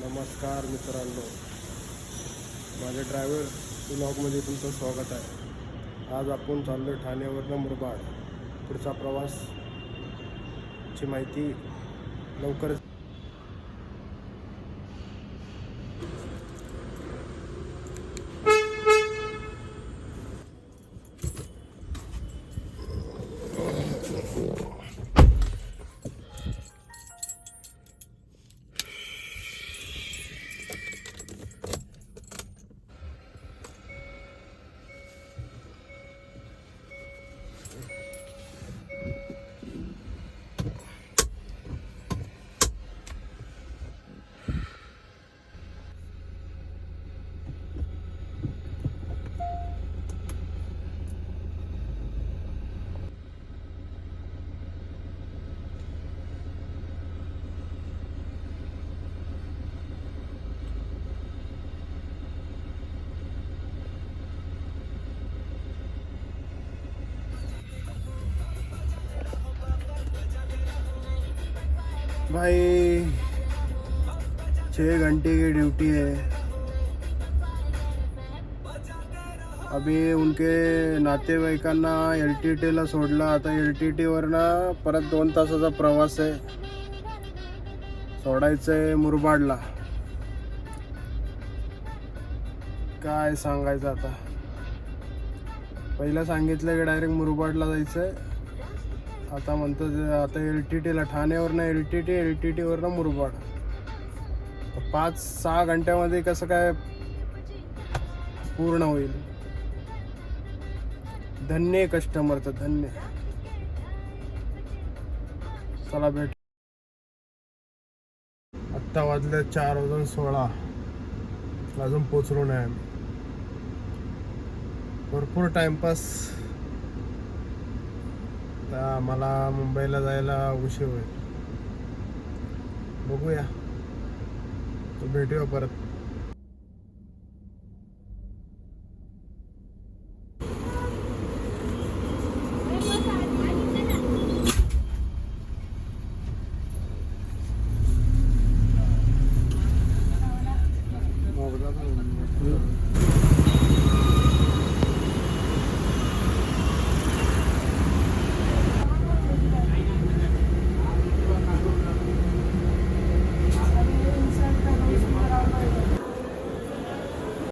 नमस्कार मित्रांनो, माझ्या ड्रायव्हर व्लॉगमध्ये तुमचं स्वागत आहे. आज आपण चाललो ठाण्यावरनं मुरबाड. पुढचा प्रवासची माहिती लवकरच. भाई 6 घंटे की ड्यूटी है. अभी उनके नातेवाईकांना LTTला सोडलं. आता LTTवरनं परत 2 तासाचा प्रवास आहे. सोडायचं आहे मुरबाडला. काय सांगायचं आता. पहिलं सांगितलं की डायरेक्ट मुरबाडला जायचं आहे. आता म्हणतो आता LTTला ठाण्यावरनं LTTवरनं मुरबाड. 5-6 घंट्यामध्ये कसं काय पूर्ण होईल. धन्य कस्टमरचं धन्य. चला भेट. आत्ता वाजले 4:16. अजून पोचलो नाही आम्ही. भरपूर टाइमपास. मला मुंबईला जायला उशीर होईल. बघूया, भेटूया परत.